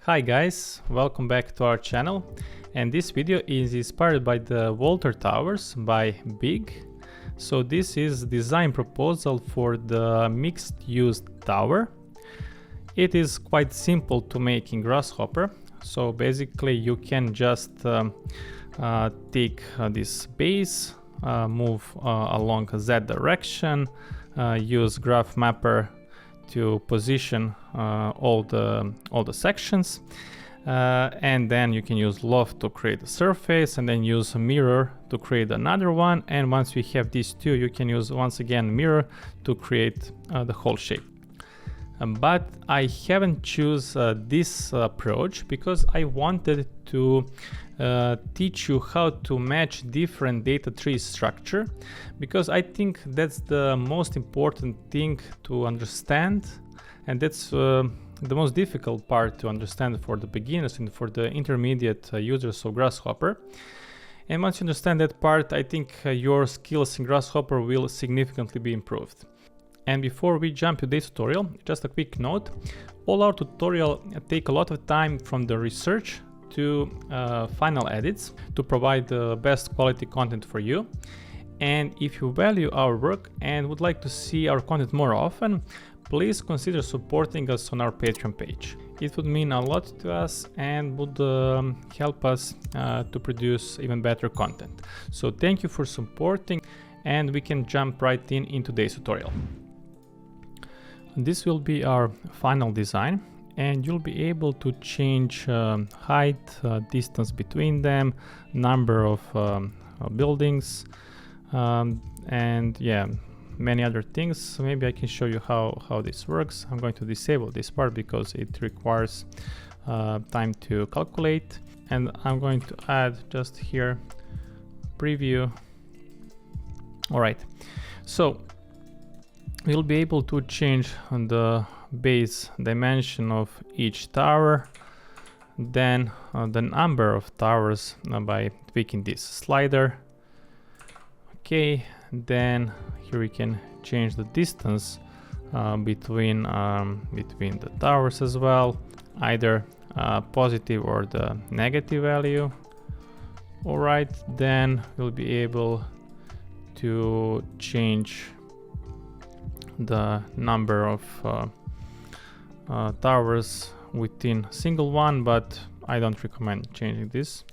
Hi guys, welcome back to our channel, and this video is inspired by the Walter Towers by Big. So this is design proposal for the mixed-use tower. It is quite simple to make in Grasshopper. So basically you can just take this base, move along a Z direction, use graph mapper to position all the sections, and then you can use loft to create a surface, and then use a mirror to create another one. And once we have these two, you can use once again mirror to create the whole shape. But I haven't choose this approach because I wanted to teach you how to match different data tree structure, because I think that's the most important thing to understand, and that's the most difficult part to understand for the beginners and for the intermediate users of Grasshopper. And once you understand that part, I think your skills in Grasshopper will significantly be improved. And before we jump to this tutorial, just a quick note: all our tutorial take a lot of time from the research to final edits to provide the best quality content for you. And if you value our work and would like to see our content more often, please consider supporting us on our Patreon page. It would mean a lot to us and would help us to produce even better content. So thank you for supporting, and we can jump right in today's tutorial. This will be our final design, and you'll be able to change height, distance between them, number of buildings, and yeah, many other things. So maybe I can show you how this works. I'm going to disable this part because it requires time to calculate, and I'm going to add just here preview. All right, so we'll be able to change the base dimension of each tower, then the number of towers by tweaking this slider. Okay, then here we can change the distance between the towers as well, either positive or the negative value. All right, then we'll be able to change the number of towers within a single one, but I don't recommend changing this.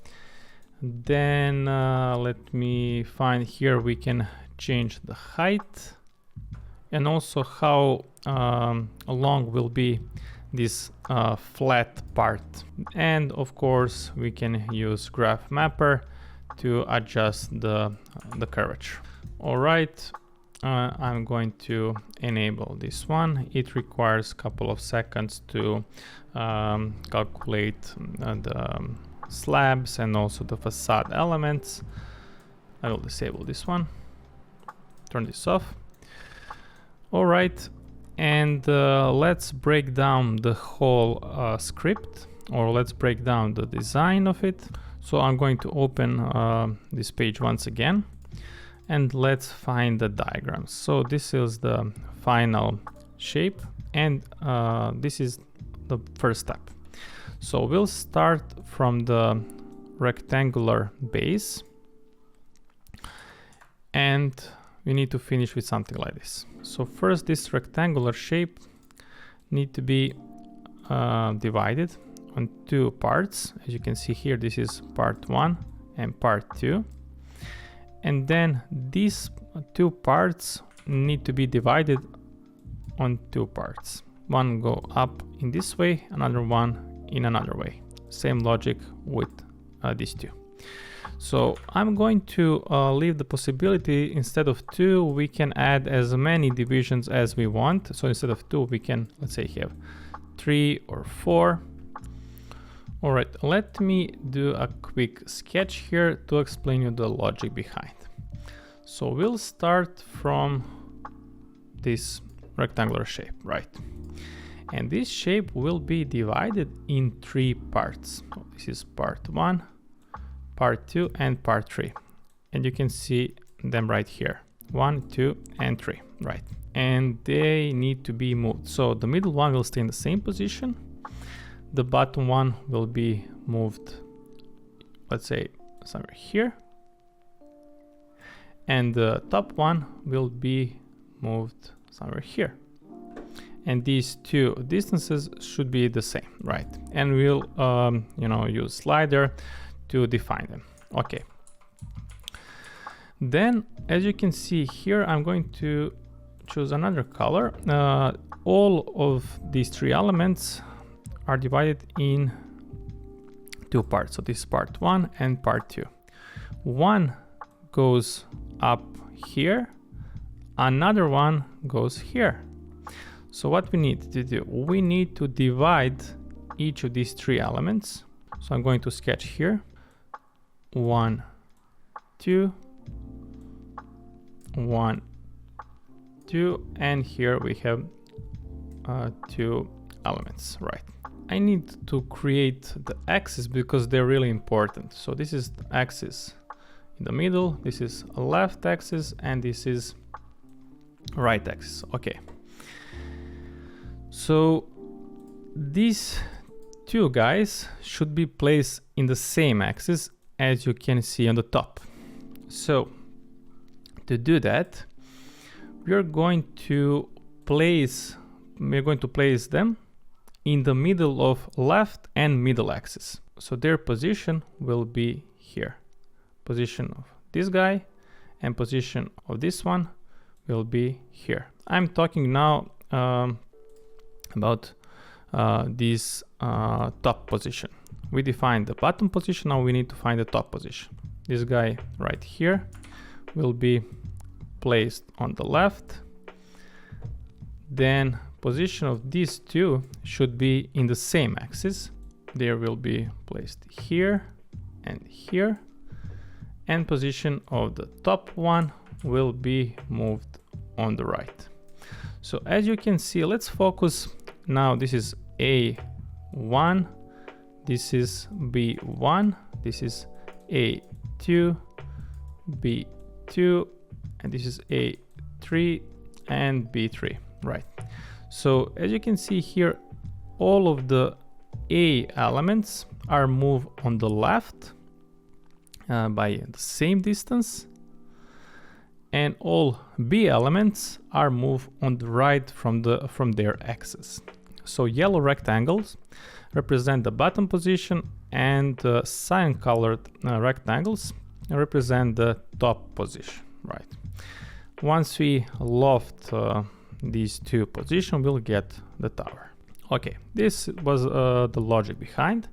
Then let me find here, we can change the height and also how long will be this flat part. And of course we can use graph mapper to adjust the curvature. All right, I'm going to enable this one. It requires a couple of seconds to calculate the slabs and also the facade elements. I will disable this one, turn this off. All right, and let's break down the whole script, or let's break down the design of it. So I'm going to open this page once again, and let's find the diagrams. So this is the final shape, and this is the first step. So we'll start from the rectangular base, and we need to finish with something like this. So first, this rectangular shape need to be divided on two parts. As you can see here, this is part 1 and part 2. And then these two parts need to be divided on two parts. One go up in this way, another one in another way. Same logic with these two. So I'm going to leave the possibility, instead of 2, we can add as many divisions as we want. So instead of 2, we can, let's say, have 3 or 4. All right, let me do a quick sketch here to explain you the logic behind. So we'll start from this rectangular shape, right? And this shape will be divided in 3 parts. So this is part 1, part 2, and part 3. And you can see them right here, 1, 2, and 3, right? And they need to be moved. So the middle one will stay in the same position. The bottom one will be moved, let's say, somewhere here. And the top one will be moved somewhere here. And these two distances should be the same, right? And we'll, use slider to define them. Okay. Then, as you can see here, I'm going to choose another color. All of these three elements are divided in two parts. So this is part 1 and part 2. One goes up here, another one goes here. So what we need to do, we need to divide each of these three elements. So I'm going to sketch here. 1, 2, 1, 2, and here we have two elements, right? I need to create the axis because they're really important. So this is the axis in the middle, this is a left axis, and this is right axis. Okay. So these two guys should be placed in the same axis, as you can see on the top. So to do that, we're going to place them in the middle of left and middle axis. So their position will be here. Position of this guy and position of this one will be here. I'm talking now about this top position. We defined the bottom position, now we need to find the top position. This guy right here will be placed on the left. Then position of these two should be in the same axis. They will be placed here and here. And position of the top one will be moved on the right. So as you can see, let's focus now. This is A1, this is B1, this is A2, B2, and this is A3 and B3, right? So as you can see here, all of the A elements are moved on the left by the same distance, and all B elements are moved on the right from their axis. So yellow rectangles represent the bottom position, and cyan colored rectangles represent the top position, right? Once we loft these two positions, we'll get the tower. Okay, this was the logic behind,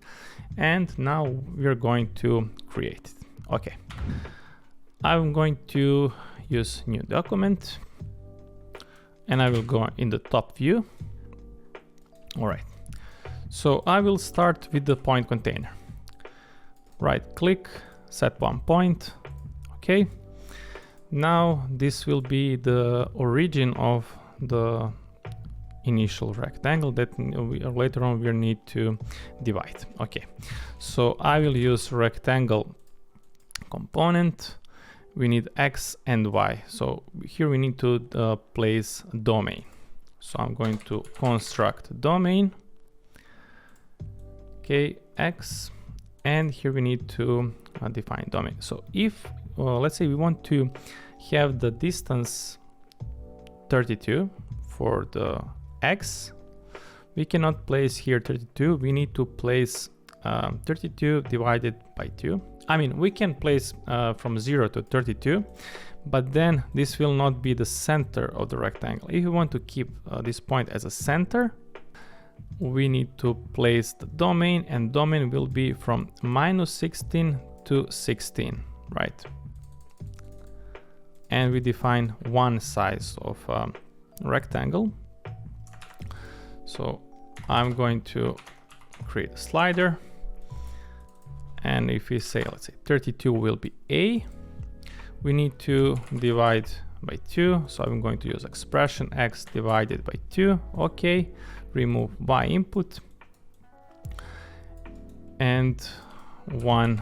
and now we're going to create it. Okay, I'm going to use new document, and I will go in the top view. All right, so I will start with the point container. Right click, set one point. Okay, now this will be the origin of the initial rectangle that later on we need to divide. Okay, so I will use rectangle component. We need X and Y. So here we need to place domain. So I'm going to construct domain. Okay, X, and here we need to define domain. So if let's say we want to have the distance 32 for the X, we cannot place here 32. We need to place 32 divided by 2. I mean, we can place from 0 to 32, but then this will not be the center of the rectangle. If you want to keep this point as a center, we need to place the domain, and domain will be from -16 to 16, right? And we define one size of rectangle. So I'm going to create a slider. And if we say, let's say 32 will be A, we need to divide by 2. So I'm going to use expression X divided by 2. Okay, remove Y input. And one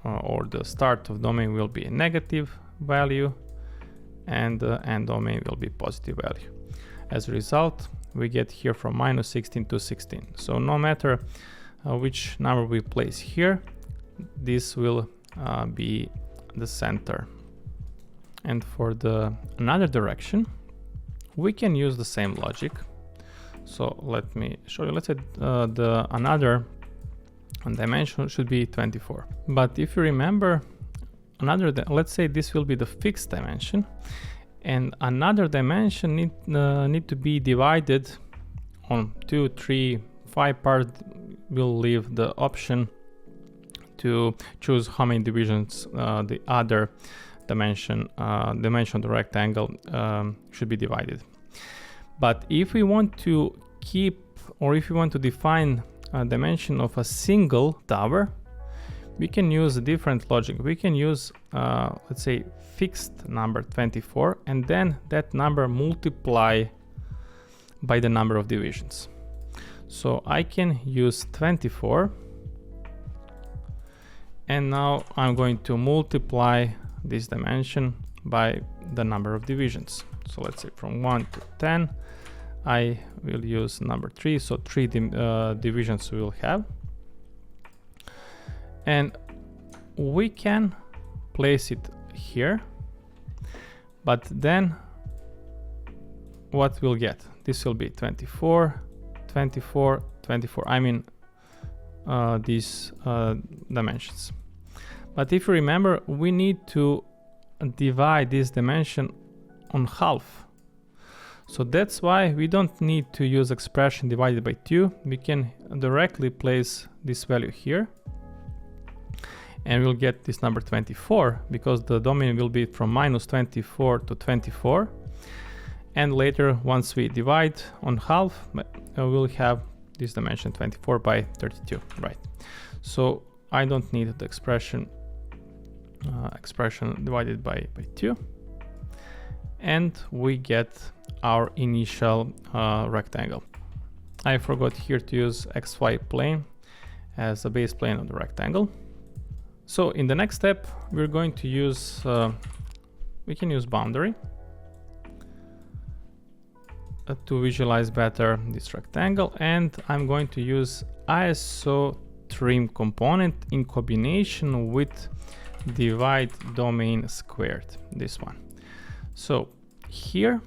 or the start of domain will be a negative value, and the end domain will be positive value. As a result, we get here from minus 16 to 16. So no matter which number we place here, this will be the center. And for the another direction, we can use the same logic. So let me show you. Let's say the another dimension should be 24. But if you remember, let's say this will be the fixed dimension, and another dimension need to be divided on 2, 3, 5 parts. We'll leave the option to choose how many divisions the other dimension of the rectangle should be divided. But if we want to keep, or if we want to define a dimension of a single tower, we can use a different logic. We can use, let's say, fixed number 24, and then that number multiply by the number of divisions. So I can use 24, and now I'm going to multiply this dimension by the number of divisions. So let's say from 1 to 10, I will use number 3, so 3 divisions we will have. And we can place it here, but then what we'll get? This will be 24, 24, 24. I mean these dimensions. But if you remember, we need to divide this dimension on half. So that's why we don't need to use expression divided by 2. We can directly place this value here, and we'll get this number 24, because the domain will be from minus 24 to 24. And later, once we divide on half, we'll have this dimension 24 by 32, right? So I don't need the expression divided by 2. And we get our initial rectangle. I forgot here to use XY plane as a base plane of the rectangle. So in the next step, we're going to use, we can use boundary to visualize better this rectangle, and I'm going to use ISO trim component in combination with divide domain squared, this one. So here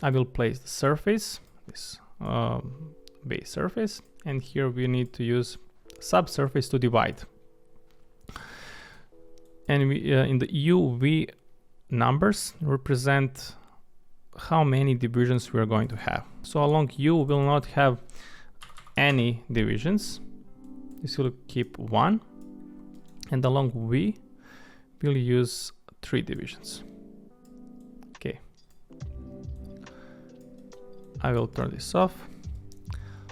I will place the surface, this base surface, and here we need to use subsurface to divide. And we, in the UV numbers represent how many divisions we are going to have. So along U will not have any divisions. This will keep 1. And along V we'll use 3 divisions. Okay. I will turn this off.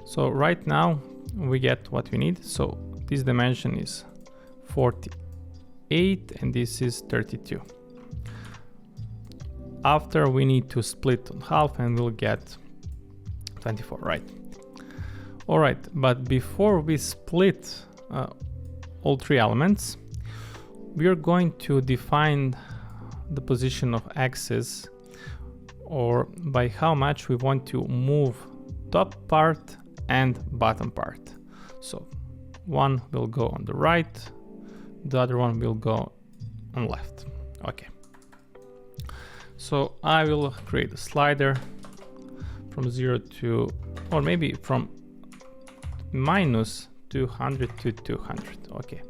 So right now we get what we need. So this dimension is 48 and this is 32. After we need to split on half and we'll get 24, right? All right, but before we split all 3 elements, we are going to define the position of axis, or by how much we want to move top part and bottom part. So one will go on the right, the other one will go on left. Okay. So I will create a slider from 0 to, or maybe from minus 200 to 200. Okay.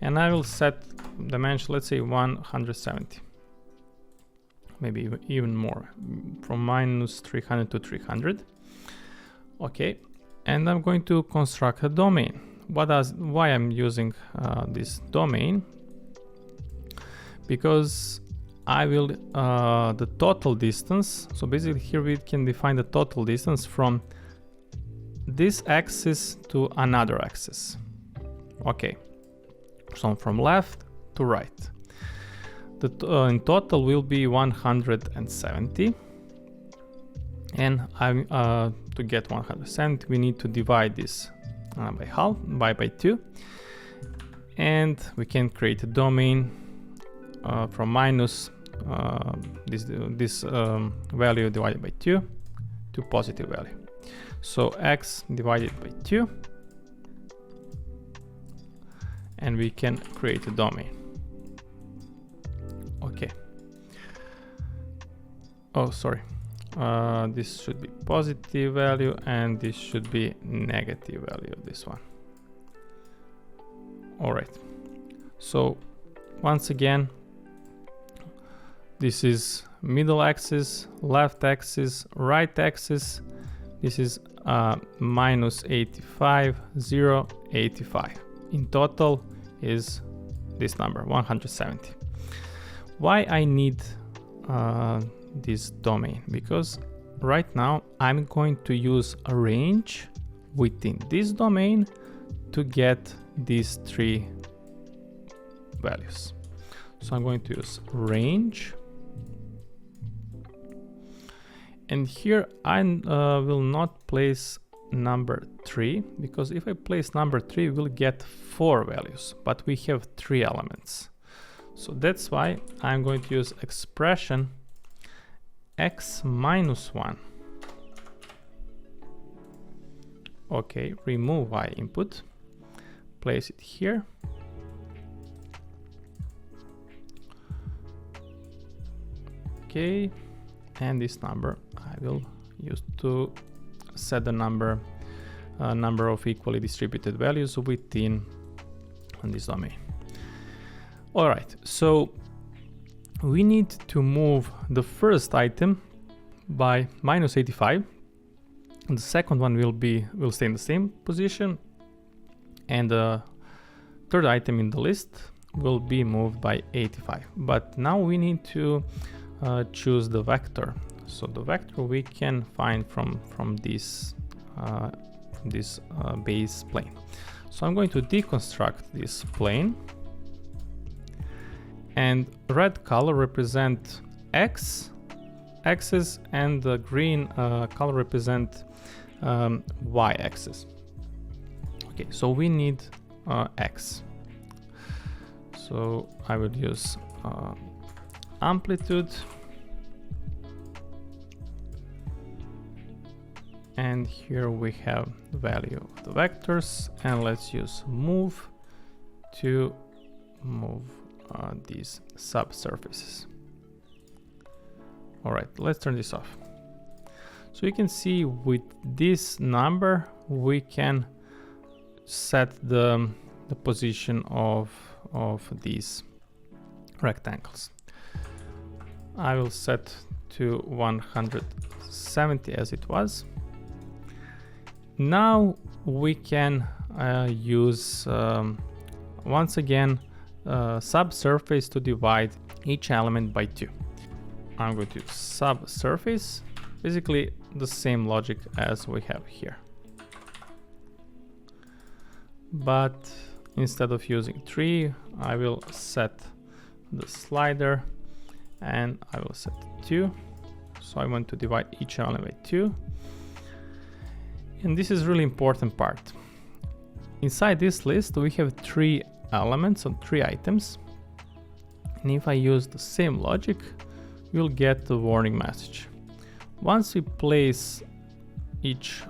And I will set dimension, let's say 170. Maybe even more, from minus 300 to 300. Okay. And I'm going to construct a domain. Why I'm using this domain? Because I will, the total distance, so basically here we can define the total distance from this axis to another axis. Okay, so from left to right. The in total will be 170. And to get 170, we need to divide this by half, by 2. And we can create a domain from minus this value divided by 2 to positive value. So x divided by 2, and we can create a domain. Okay. Oh, sorry. This should be positive value, and this should be negative value of this one. All right. So once again, this is middle axis, left axis, right axis. This is minus 85, 0, 85. In total is this number, 170. Why I need this domain? Because right now I'm going to use a range within this domain to get these three values. So I'm going to use range, and here I will not place number 3, because if I place number 3 we'll get 4 values, but we have 3 elements. So that's why I'm going to use expression x minus 1. Okay, remove y input, place it here. Okay, and this number I will use to set the number of equally distributed values within this domain. All right, so we need to move the first item by minus 85, and the second one will stay in the same position, and the third item in the list will be moved by 85. But now we need to choose the vector. So the vector we can find from this base plane. So I'm going to deconstruct this plane, and red color represent x-axis, and the green color represent y-axis. Okay, so we need x. So I will use amplitude, and here we have the value of the vectors, and let's use move to move these subsurfaces. All right, let's turn this off. So you can see with this number we can set the position of these rectangles. I will set to 170 as it was. Now we can use once again subsurface to divide each element by 2. I'm going to use subsurface, basically the same logic as we have here. But instead of using 3, I will set the slider and I will set 2. So I want to divide each element by 2. And this is really important part. Inside this list we have 3 elements or 3 items. And if I use the same logic, you'll get the warning message. Once we place each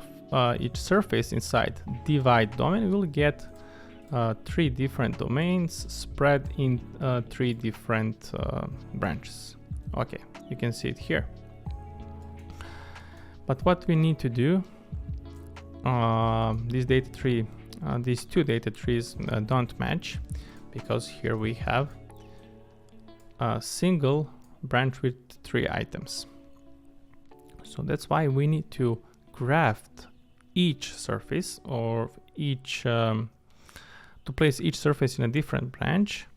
surface inside divide domain, we'll get 3 different domains spread in 3 different branches. Okay, you can see it here. But what we need to do, these 2 data trees don't match, because here we have a single branch with 3 items. So that's why we need to graft each surface, or to place each surface in a different branch.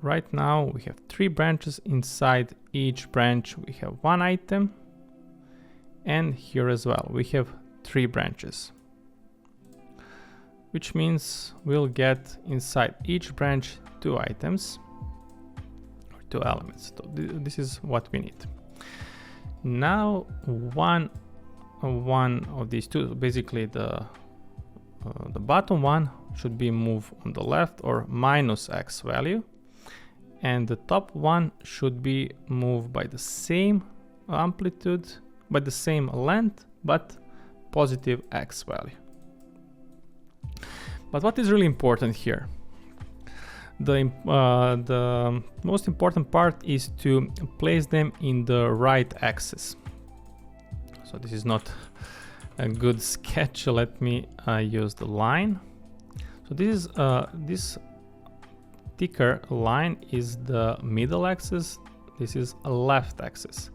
Right now we have 3 branches. Inside each branch we have 1 item, and here as well we have 3 branches, which means we'll get inside each branch 2 items or 2 elements. So this is what we need. Now one of these 2, basically the bottom one, should be moved on the left, or minus x value, and the top one should be moved by the same amplitude by the same length, but positive X value. But what is really important here? The most important part is to place them in the right axis. So this is not a good sketch. Let me use the line. So this thicker line is the middle axis. This is a left axis,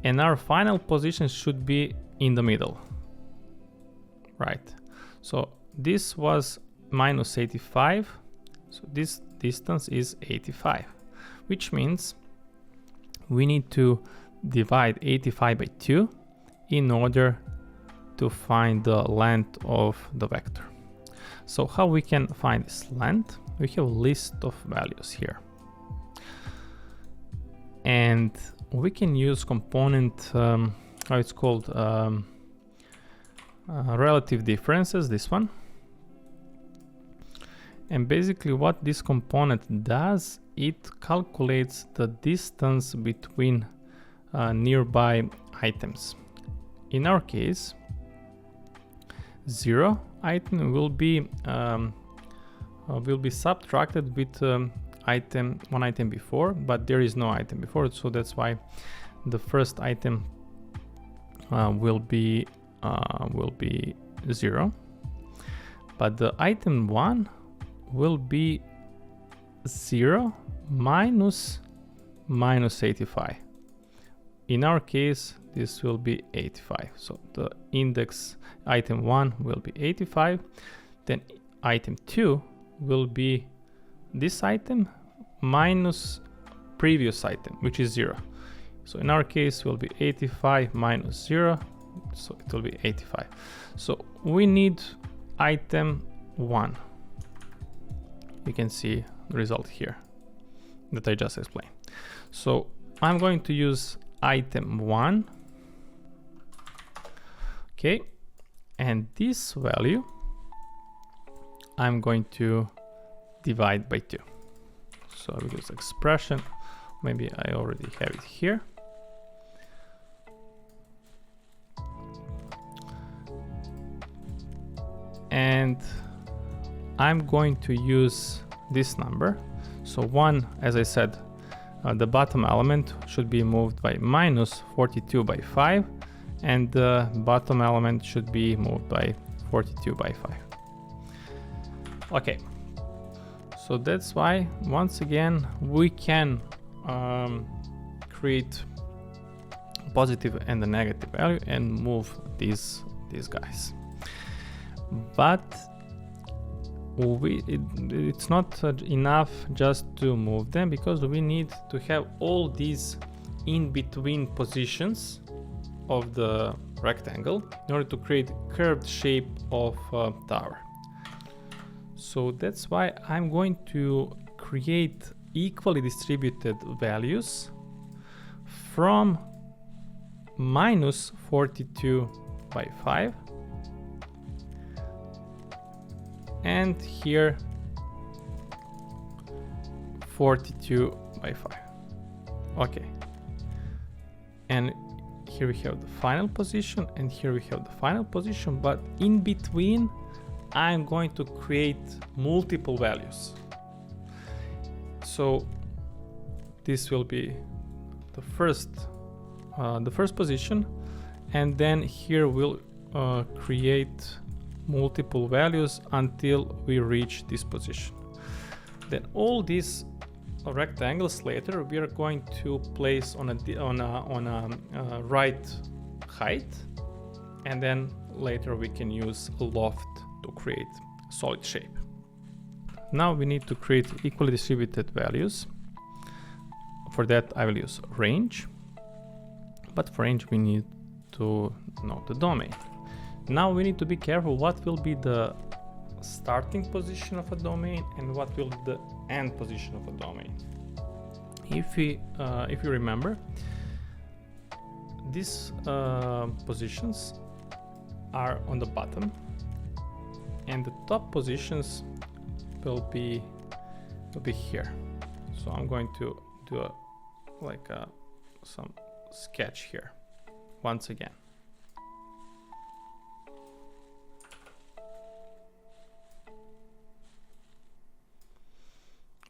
and our final position should be in the middle, right? So this was minus 85. So this distance is 85, which means we need to divide 85 by 2 in order to find the length of the vector. So how we can find this length? We have a list of values here. And we can use component, how it's called, relative differences, this one. And basically what this component does, it calculates the distance between nearby items. In our case, 0 item will be subtracted with one item before, but there is no item before, so that's why the first item will be 0, but the item 1 will be 0 minus 85. In our case, this will be 85. So the index item 1 will be 85. Then item 2 will be this item minus previous item, which is 0. So in our case, it will be 85 minus 0. So it will be 85. So we need item 1. You can see the result here that I just explained. So I'm going to use item 1. Okay, and this value I'm going to divide by 2. So I will use expression. Maybe I already have it here. And I'm going to use this number. So 1, as I said, the bottom element should be moved by minus 42 by 5, and the bottom element should be moved by 42 by 5. Okay, so that's why, once again, we can create a positive and a negative value and move these guys. But it's not enough just to move them, because we need to have all these in between positions of the rectangle in order to create curved shape of tower. So that's why I'm going to create equally distributed values from minus 42 by 5 and here 42 by 5. Okay, and here we have the final position, and here we have the final position, but in between I'm going to create multiple values. So this will be the first position, and then here we'll create multiple values until we reach this position. Then all these rectangles later we are going to place on a right height, and then later we can use a loft to create solid shape. Now we need to create equally distributed values. For that I will use range, but for range we need to know the domain. Now we need to be careful what will be the starting position of a domain and what will be the end position of a domain. If you remember, these positions are on the bottom, and the top positions will be here. So I'm going to do some sketch here. once again.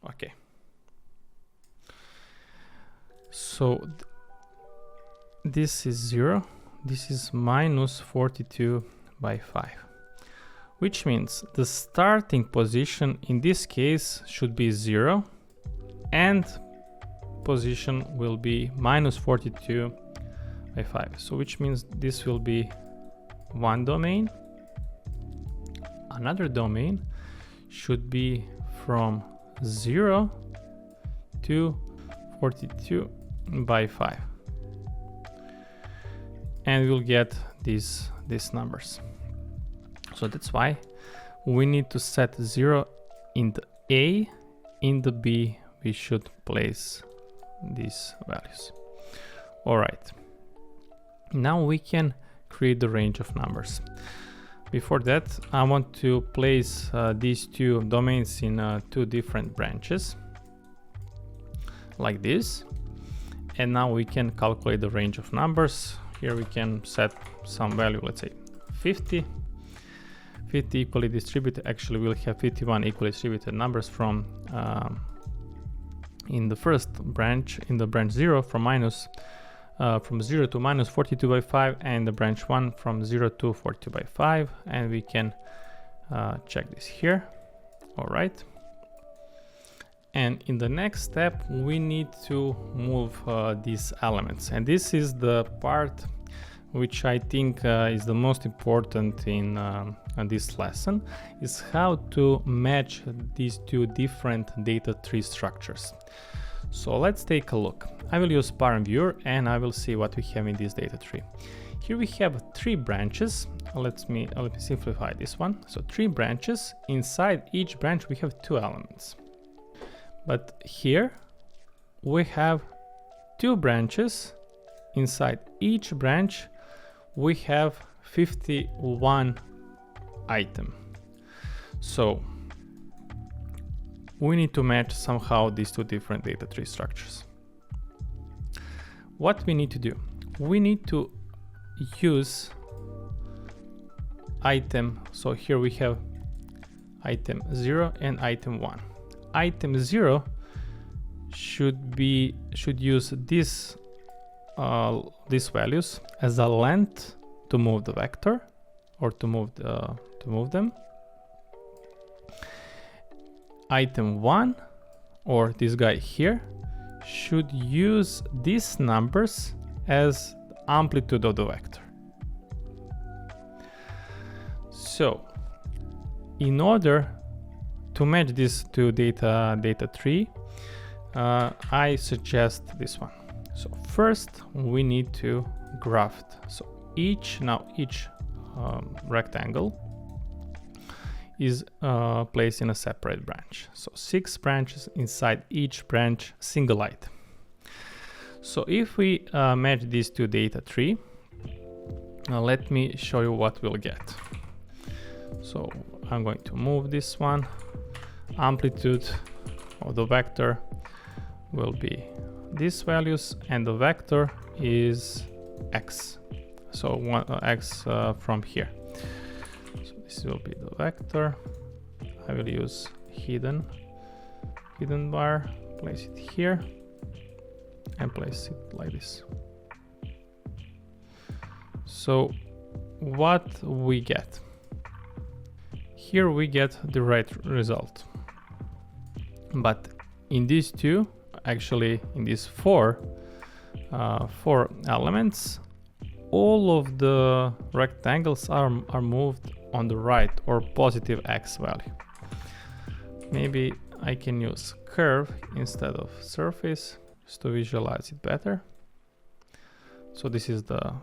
Okay. So this is 0, this is minus 42 by 5, which means the starting position in this case should be 0 and position will be minus 42 by 5. So which means this will be one domain. Another domain should be from 0 to 42 by 5. And we'll get these numbers. So that's why we need to set 0 in the A. In the B, we should place these values. All right. Now we can create the range of numbers. Before that, I want to place these two domains in two different branches, like this. And now we can calculate the range of numbers. Here we can set some value, let's say 50. 50 equally distributed. Actually, we'll have 51 equally distributed numbers from in the first branch, in the branch 0 from 0 to minus 42 by 5, and the branch 1 from 0 to 42 by 5. And we can check this here. All right. And in the next step, we need to move these elements. And this is the part which I think is the most important in this lesson, is how to match these two different data tree structures. So let's take a look. I will use parent viewer and I will see what we have in this data tree. Here we have 3 branches. Let me simplify this one. So 3 branches. Inside each branch we have 2 elements. But here we have 2 branches. Inside each branch we have 51 items. So we need to match somehow these two different data tree structures. What we need to do? We need to use item. So here we have item 0 and item 1. Item 0 should use these values as a length to move the vector or to move them. Item 1, or this guy here, should use these numbers as amplitude of the vector. So in order to match these two data tree, I suggest this one. So first we need to graft. So each rectangle is placed in a separate branch. So 6 branches, inside each branch single item. So if we match these two data tree, let me show you what we'll get. So I'm going to move this one. Amplitude of the vector will be these values, and the vector is x. So x from here. So this will be the vector. I will use hidden bar, place it here, and place it like this. So what we get? Here we get the right result. But in these two, actually in these four elements, all of the rectangles are moved on the right, or positive x value. Maybe I can use curve instead of surface just to visualize it better. So this is the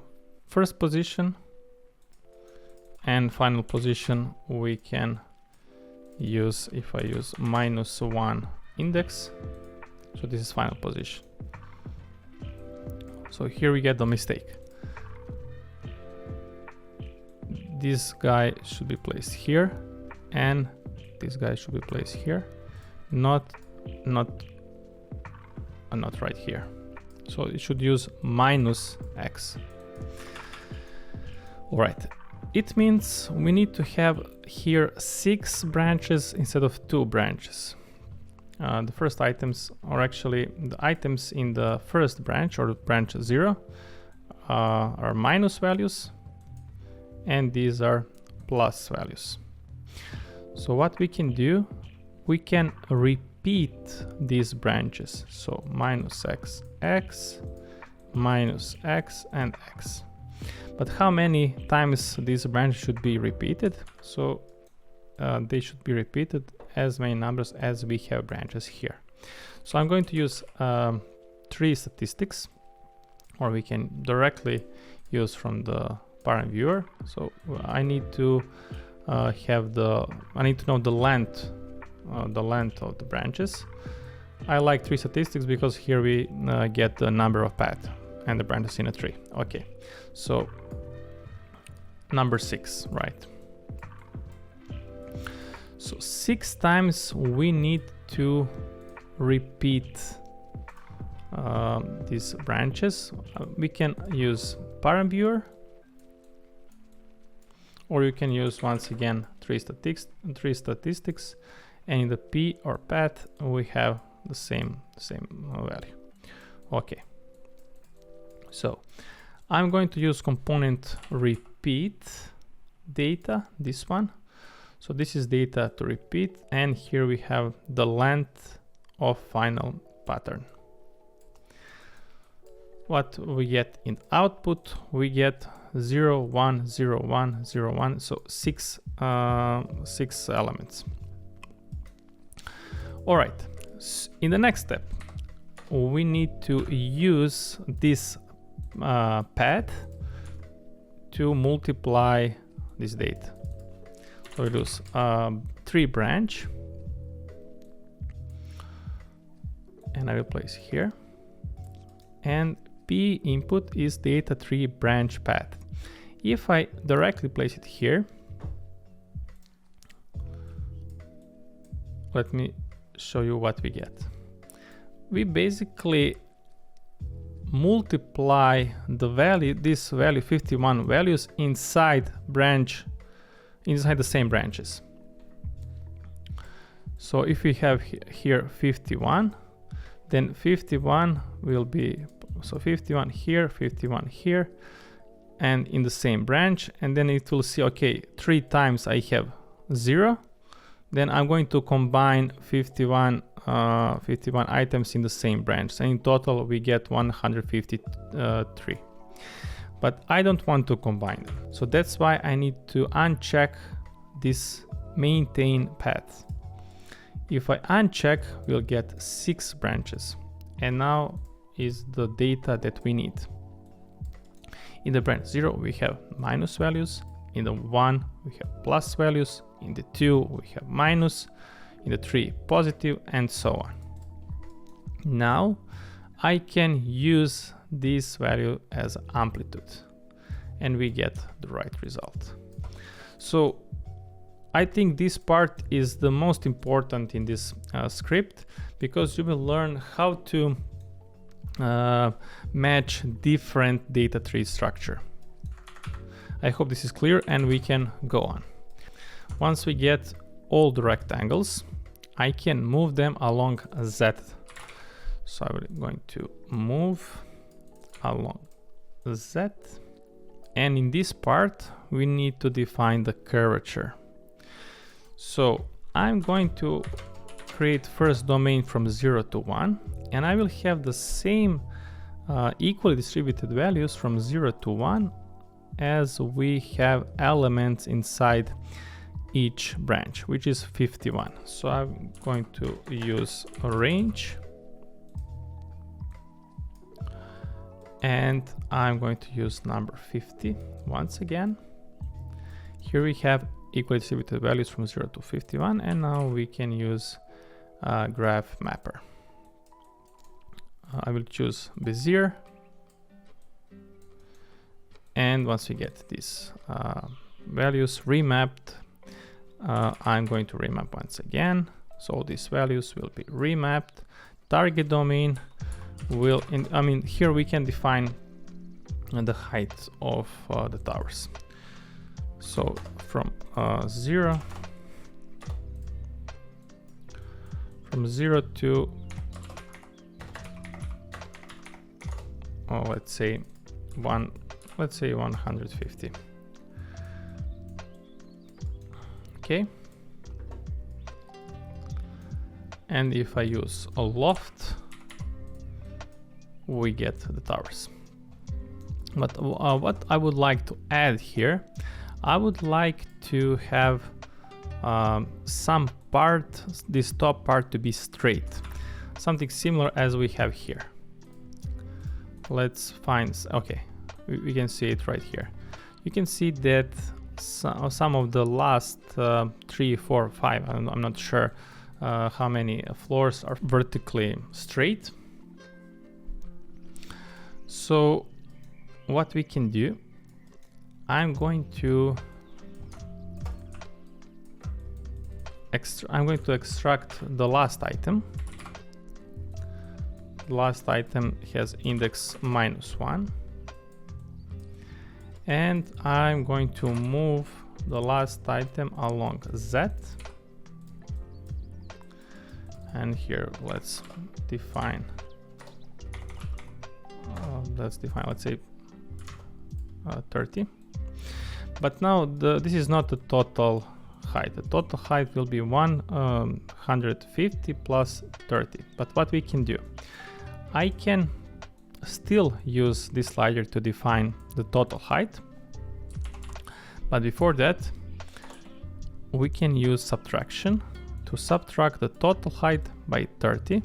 first position, and final position we can use if I use -1 index. So this is final position. So here we get the mistake. This guy should be placed here, and this guy should be placed here, not right here. So it should use -x. All right, it means we need to have here 6 branches instead of 2 branches. The first items, or actually the items in the first branch, or branch 0, are minus values, and these are plus values. So what we can do, we can repeat these branches. So minus x, x, minus x, and x. But how many times these branches should be repeated? So they should be repeated as many numbers as we have branches here. So I'm going to use 3 statistics, or we can directly use from the parent viewer. So I need to know the length of the branches. I like 3 statistics because here we get the number of paths and the branches in a tree. Okay, so number 6, right? So 6 times we need to repeat these branches. We can use parent viewer, or you can use once again 3 statistics, and in the p or path we have the same value. Okay, so I'm going to use component repeat data, this one. So this is data to repeat, and here we have the length of final pattern. What we get in output, we get 0, 1, 0, 1, 0, 1, so 6 elements. All right, in the next step, we need to use this path to multiply this data. So we use 3 branch, and I will place here, and P input is data 3 branch path. If I directly place it here, let me show you what we get. We basically multiply the value, this value 51 values inside the same branches. So if we have here 51, then 51 will be, so 51 here, and in the same branch, and then it will see, okay, 3 times I have 0, then I'm going to combine 51 items in the same branch, and in total we get 153. But I don't want to combine them, so that's why I need to uncheck this maintain path. If I uncheck, we'll get 6 branches, and now is the data that we need. In the branch 0 we have minus values, in the 1 we have plus values, in the 2 we have minus, in the 3 positive, and so on. Now I can use this value as amplitude, and we get the right result. So I think this part is the most important in this script, because you will learn how to match different data tree structure. I hope this is clear, and we can go on. Once we get all the rectangles, I can move them along Z. So I'm going to move along Z, and in this part we need to define the curvature. So I'm going to create first domain from 0 to 1, and I will have the same equally distributed values from 0 to 1 as we have elements inside each branch, which is 51. So I'm going to use a range, and I'm going to use number 50 once again. Here we have equally distributed values from 0 to 51, and now we can use graph mapper. I will choose Bezier, and once we get these values remapped, I'm going to remap once again. So these values will be remapped. Target domain will, here we can define the height of the towers. So from 0 to let's say 150. Okay. And if I use a loft, we get the towers. But what I would like to add here, I would like to have some part, this top part, to be straight, something similar as we have here. Let's find, okay, we can see it right here. You can see that some of the last 3, 4, 5, I'm not sure how many floors are vertically straight. So what we can do, I'm going to extract the last item. The last item has index -1, and I'm going to move the last item along Z. And here let's define, let's say 30. But now this is not the total height. The total height will be 150 plus 30. But what we can do, I can still use this slider to define the total height. But before that, we can use subtraction to subtract the total height by 30.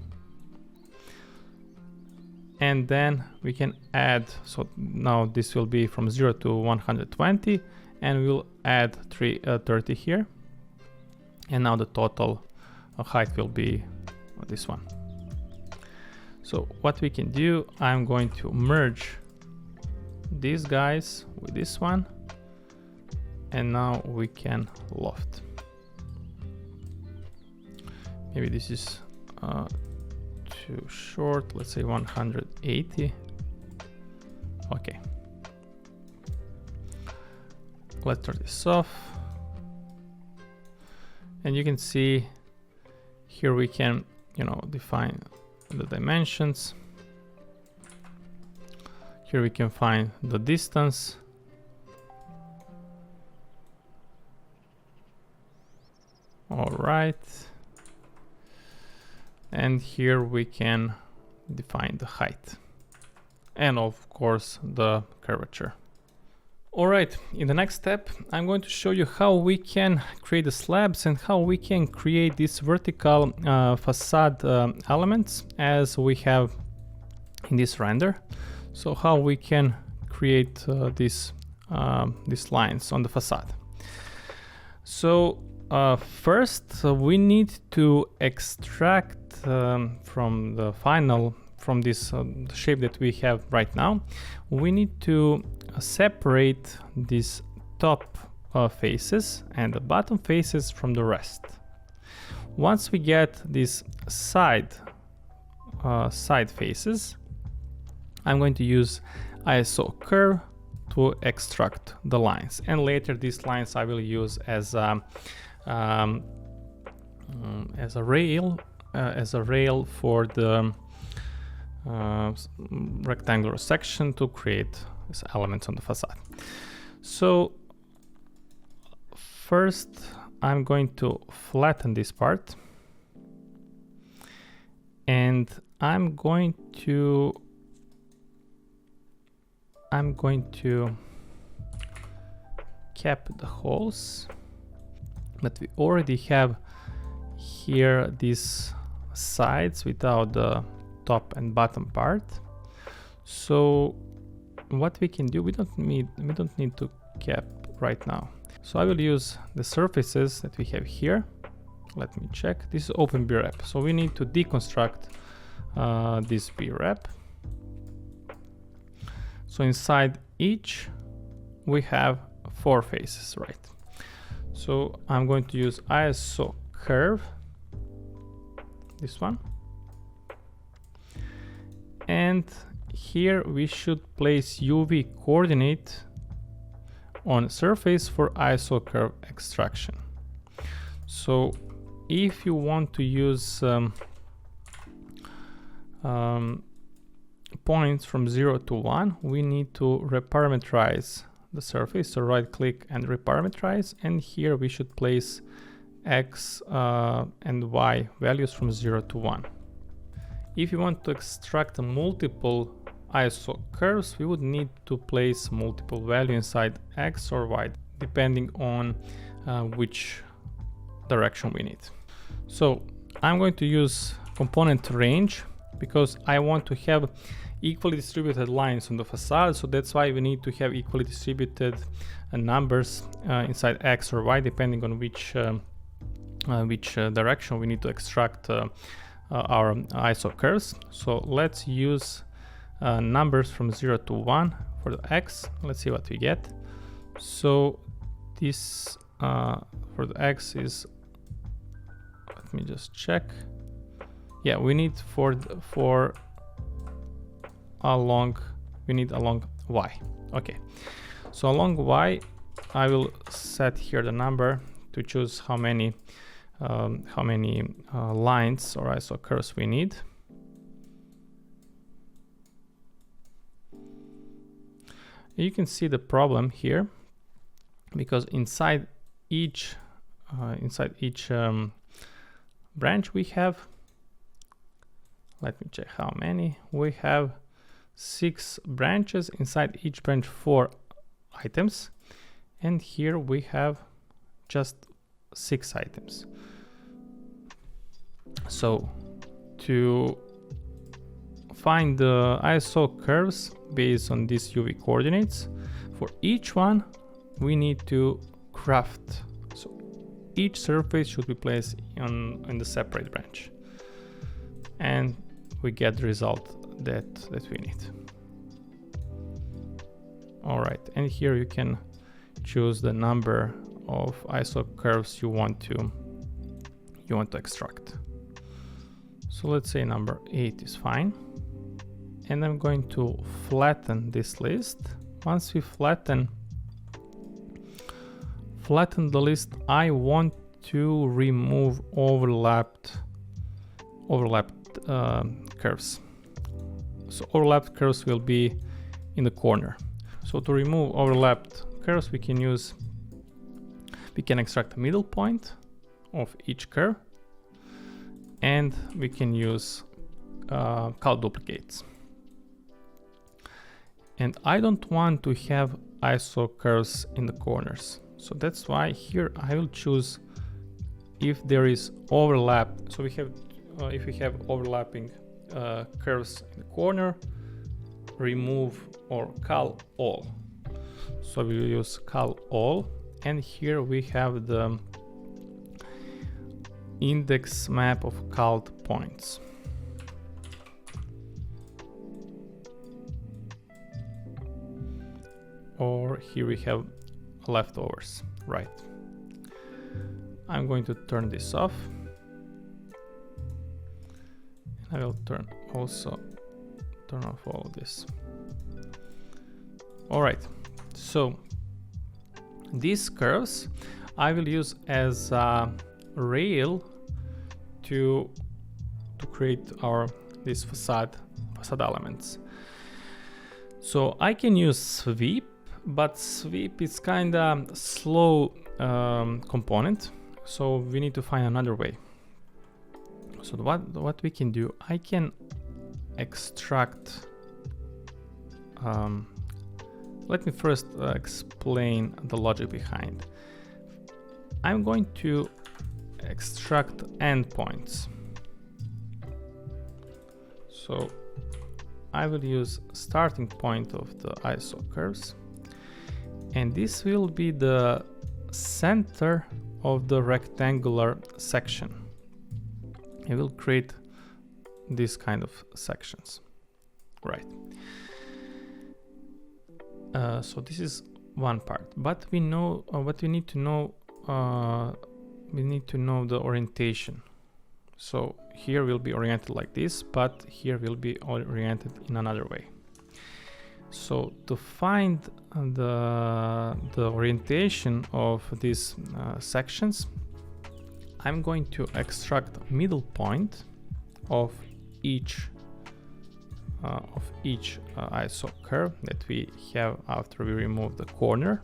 And then we can add, so now this will be from 0 to 120, and we'll add 30 here. And now the total height will be this one. So what we can do, I'm going to merge these guys with this one, and now we can loft. Maybe this is too short, let's say 180. Okay. Let's turn this off. And you can see here we can, define the dimensions. Here we can find the distance. All right. And here we can define the height. And of course, the curvature. All right, in the next step, I'm going to show you how we can create the slabs and how we can create these vertical facade elements as we have in this render. So how we can create these lines on the facade. So first, we need to extract from this shape that we have right now, we need to separate these top faces and the bottom faces from the rest. Once we get these side faces, I'm going to use ISO curve to extract the lines, and later these lines I will use as a rail for the rectangular section to create these elements on the facade. So first I'm going to flatten this part, and I'm going to cap the holes, but we already have here these sides without the top and bottom part. So what we can do, we don't need to cap right now. So I will use the surfaces that we have here. Let me check. This is open B-wrap, so we need to deconstruct this B-wrap. So inside each we have 4 faces, right? So I'm going to use ISO curve, this one, and here we should place UV coordinate on surface for ISO curve extraction. So if you want to use points from 0 to 1, we need to reparameterize the surface. So right click and reparameterize, and here we should place X and Y values from 0 to 1. If you want to extract multiple ISO curves, we would need to place multiple value inside X or Y, depending on which direction we need. So I'm going to use component range because I want to have equally distributed lines on the facade. So that's why we need to have equally distributed numbers inside X or Y, depending on which direction we need to extract our ISO curves. So let's use numbers from 0 to 1 for the X. Let's see what we get. So this for the X is, let me just check. Yeah, we need along Y. Okay, so along Y, I will set here the number to choose how many lines or ISO curves we need. You can see the problem here, because inside each branch we have, let me check how many, we have 6 branches, inside each branch 4 items, and here we have just 6 items. So to find the ISO curves based on these UV coordinates, for each one we need to craft. So each surface should be placed in the separate branch, and we get the result that we need. All right, and here you can choose the number of ISO curves you want to extract. So let's say number 8 is fine, and I'm going to flatten this list. Once we flatten the list, I want to remove overlapped curves. So overlapped curves will be in the corner. So to remove overlapped curves, we can extract the middle point of each curve, and we can use cal duplicates. And I don't want to have ISO curves in the corners. So that's why here I will choose if there is overlap. So we have if we have overlapping curves in the corner, remove or cal all. So we will use cal all, and here we have the index map of called points. Or here we have leftovers, right? I'm going to turn this off. I will turn off all of this. All right, so these curves I will use as a rail to create these facade elements. So I can use sweep, but sweep is kind of slow component, so we need to find another way. So what we can do, I can extract. Let me first explain the logic behind. I'm going to extract endpoints. So I will use starting point of the ISO curves, and this will be the center of the rectangular section. It will create this kind of sections, right? So this is one part, but we know what we need to know. We need to know the orientation. So here will be oriented like this, but here will be oriented in another way. So to find the orientation of these sections, I'm going to extract middle point of each ISO curve that we have after we remove the corner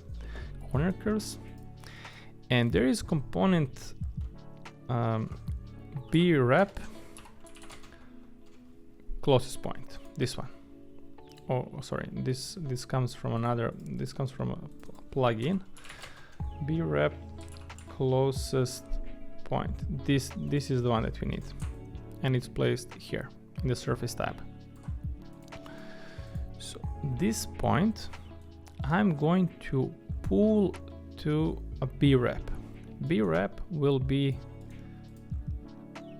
curves. And there is component B rep closest point, this one. Oh, sorry, this comes from a plugin. B rep closest point. This is the one that we need, and it's placed here in the surface tab. So this point I'm going to pull to a B rep. B rep will be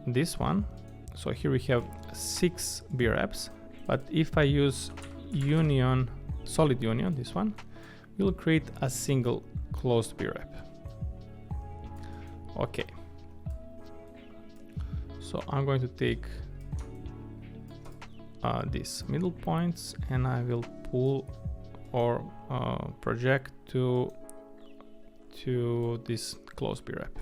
this one. So here we have 6 B reps, but if I use union, solid union, this one will create a single closed B rep. Okay, so I'm going to take these middle points and I will pull or project to this closed B rep.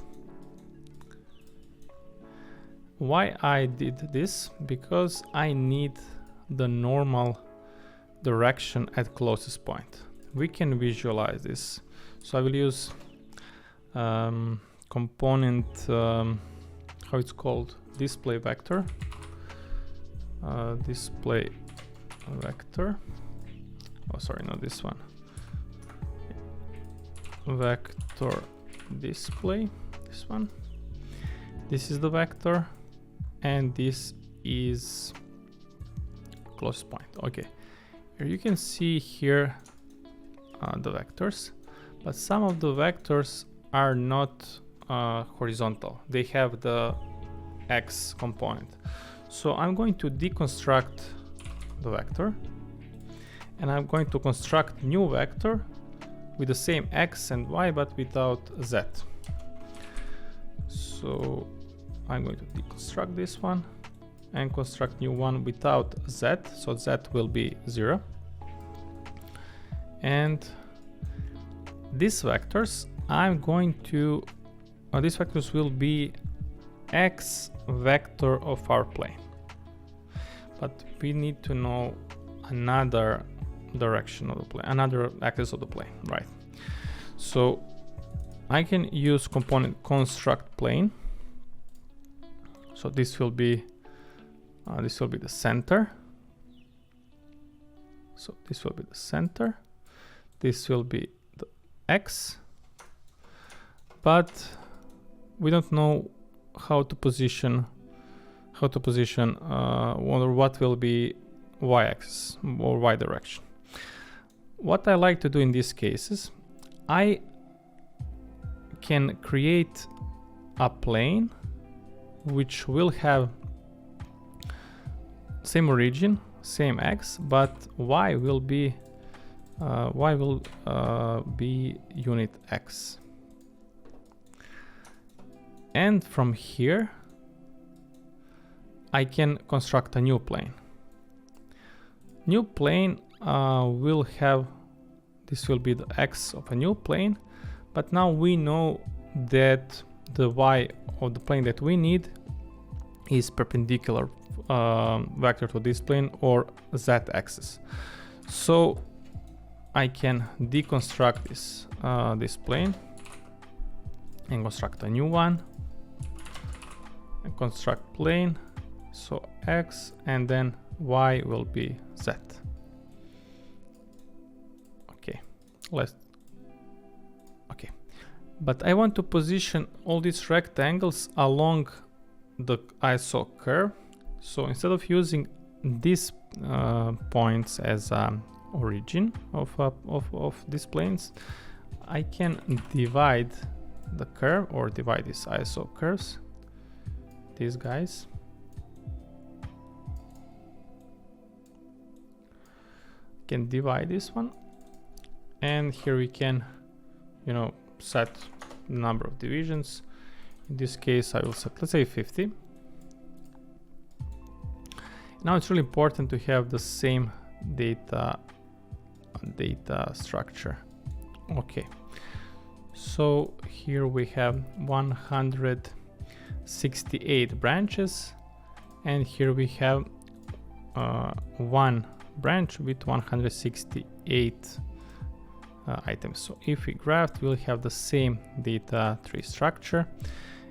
Why I did this? Because I need the normal direction at closest point. We can visualize this. So I will use component, how it's called, display vector. Display vector. Oh, sorry, not this one. Vector display, this one. This is the vector, and this is closest point. Okay, here you can see here the vectors, but some of the vectors are not horizontal. They have the X component. So I'm going to deconstruct the vector, and I'm going to construct new vector with the same X and Y but without Z. So I'm going to deconstruct this one and construct new one without Z, so Z will be 0. And these vectors I'm going to these vectors will be X vector of our plane, but we need to know another direction of the plane, another axis of the plane, right? So I can use component construct plane. So this will be the center. So this will be the center. This will be the X, but we don't know how to position or what will be y-axis or y direction. What I like to do in these cases, I can create a plane which will have same origin, same x, but y will be unit x. And from here I can construct a new plane. New plane will have, this will be the x of a new plane, but now we know that the y of the plane that we need is perpendicular vector to this plane or z-axis. So I can deconstruct this plane and construct a new one and construct plane. So x and then y will be z. Okay, but I want to position all these rectangles along the ISO curve. So instead of using these points as origin of these planes, I can divide the curve or divide these ISO curves, these guys. Can divide this one, and here we can, set the number of divisions. In this case I will set, let's say, 50. Now it's really important to have the same data data structure. Okay, so here we have 168 branches, and here we have one branch with 168 items. So if we graph, we'll have the same data tree structure,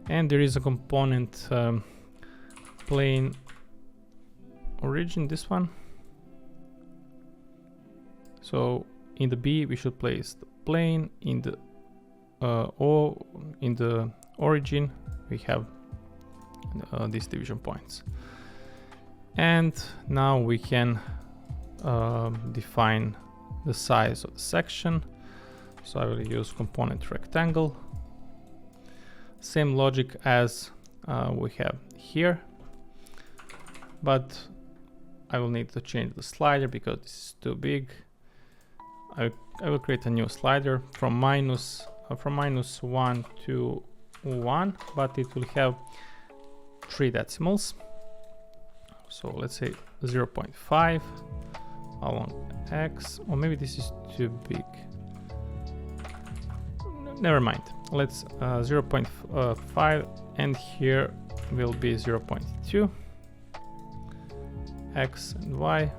and there is a component plane origin, this one. So in the B we should place the plane, in the in the origin we have these division points. And now we can define the size of the section. So I will use component rectangle. Same logic as we have here, but I will need to change the slider because this is too big. I will create a new slider from minus 1 to 1, but it will have 3 decimals. So let's say 0.5 along X, or maybe this is too big. Never mind. Let's 0.5, and here will be 0.2 X and Y.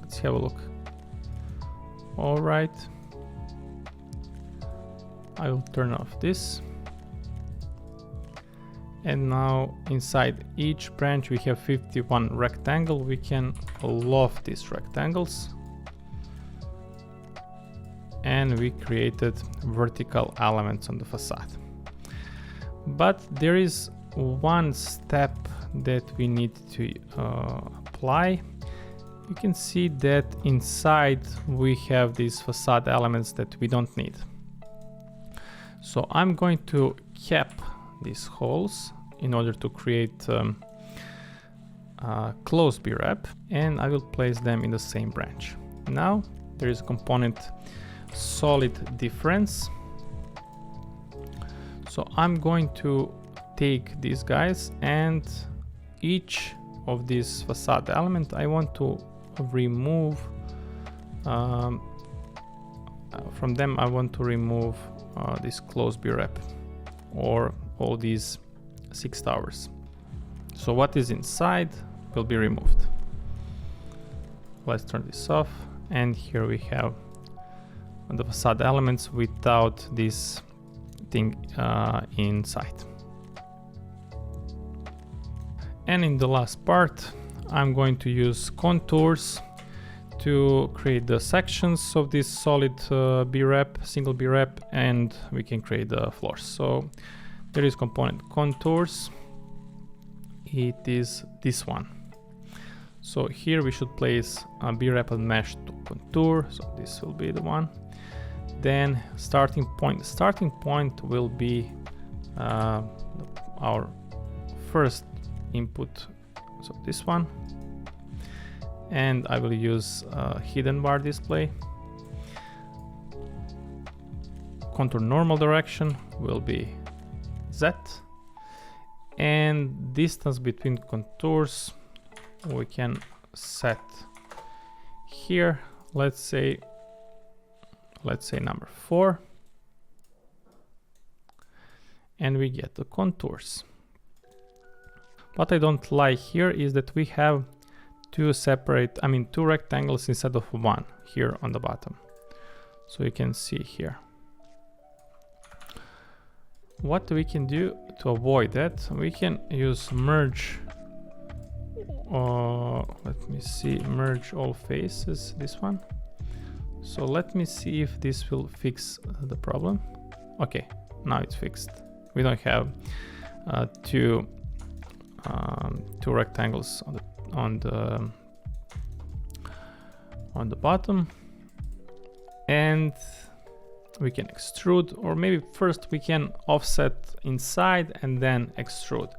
Let's have a look. All right. I will turn off this. And now inside each branch we have 51 rectangle. We can loft these rectangles. And we created vertical elements on the facade. But there is one step that we need to apply. You can see that inside we have these facade elements that we don't need. So I'm going to cap these holes in order to create closed B-wrap, and I will place them in the same branch. Now there is a component solid difference. So I'm going to take these guys, and each of these facade element I want to remove from them. I want to remove this closed B-wrap, or all these 6 towers. So what is inside will be removed. Let's turn this off, and here we have the facade elements without this thing inside. And in the last part I'm going to use contours to create the sections of this solid B-wrap, single B-wrap, and we can create the floors. So there is component contours. It is this one. So here we should place a B-wrap and mesh to contour. So this will be the one. Then starting point. Starting point will be our first input. So this one. And I will use hidden bar display. Contour normal direction will be Z, and distance between contours we can set here. Let's say number 4, and we get the contours. What I don't like here is that we have two rectangles instead of one here on the bottom. So you can see here. What we can do to avoid that, we can use merge, let me see, merge all faces, this one. So let me see if this will fix the problem. Okay, now it's fixed. We don't have two rectangles on the bottom, and we can extrude, or maybe first we can offset inside and then extrude.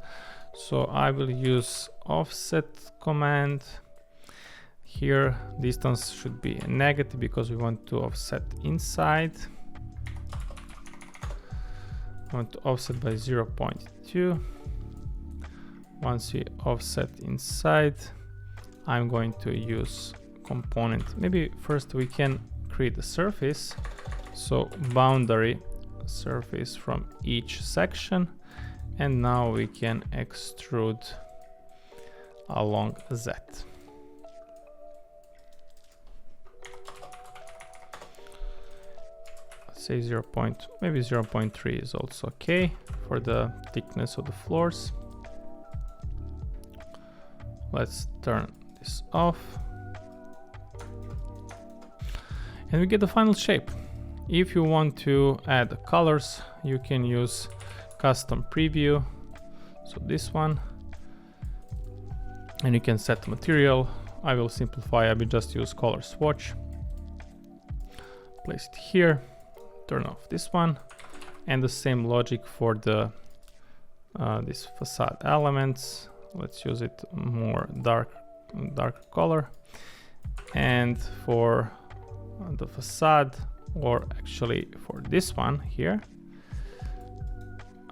So I will use offset command. Here distance should be negative because we want to offset inside. I want to offset by 0.2. Once we offset inside, I'm going to use component. Maybe first we can create a surface. So boundary surface from each section, and now we can extrude along that. Let's say maybe 0.3 is also okay for the thickness of the floors. Let's turn this off. And we get the final shape. If you want to add colors, you can use custom preview. So this one. And you can set material. I will simplify, I will just use color swatch. Place it here, turn off this one. And the same logic for the these facade elements. Let's use it more dark color. And for the facade, or actually for this one here,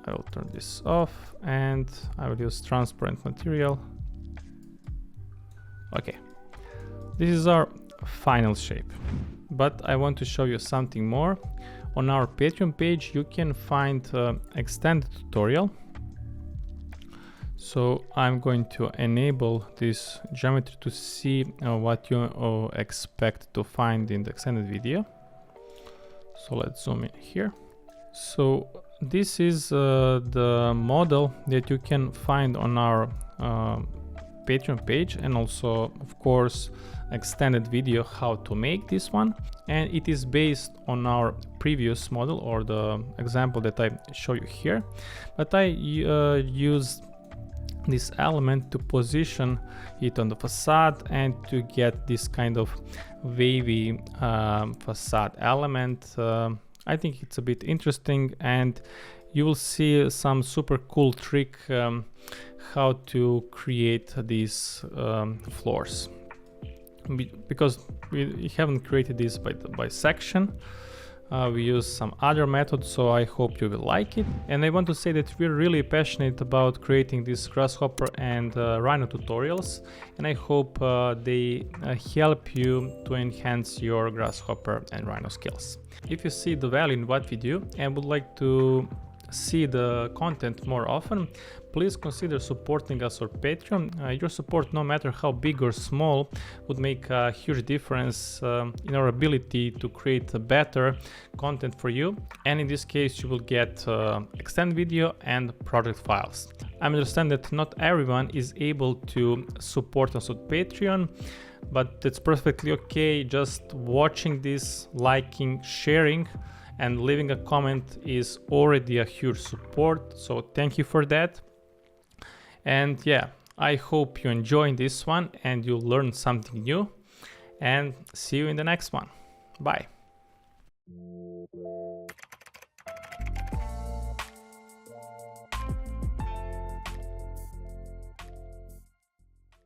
I will turn this off and I will use transparent material. Okay, this is our final shape, but I want to show you something more. On our Patreon page you can find extended tutorial. So I'm going to enable this geometry to see what you expect to find in the extended video. So let's zoom in here. So this is the model that you can find on our Patreon page, and also of course extended video how to make this one, and it is based on our previous model or the example that I show you here, but I used this element to position it on the facade and to get this kind of wavy facade element. I think it's a bit interesting, and you will see some super cool trick how to create these floors, because we haven't created this by section. We use some other methods, so I hope you will like it. And I want to say that we're really passionate about creating these Grasshopper and Rhino tutorials, and I hope they help you to enhance your Grasshopper and Rhino skills. If you see the value in what we do and would like to see the content more often, please consider supporting us on Patreon. Your support, no matter how big or small, would make a huge difference in our ability to create better content for you. And in this case, you will get extended video and project files. I understand that not everyone is able to support us on Patreon, but that's perfectly okay. Just watching this, liking, sharing, and leaving a comment is already a huge support, so thank you for that. And yeah, I hope you enjoyed this one and you learned something new, and see you in the next one. Bye.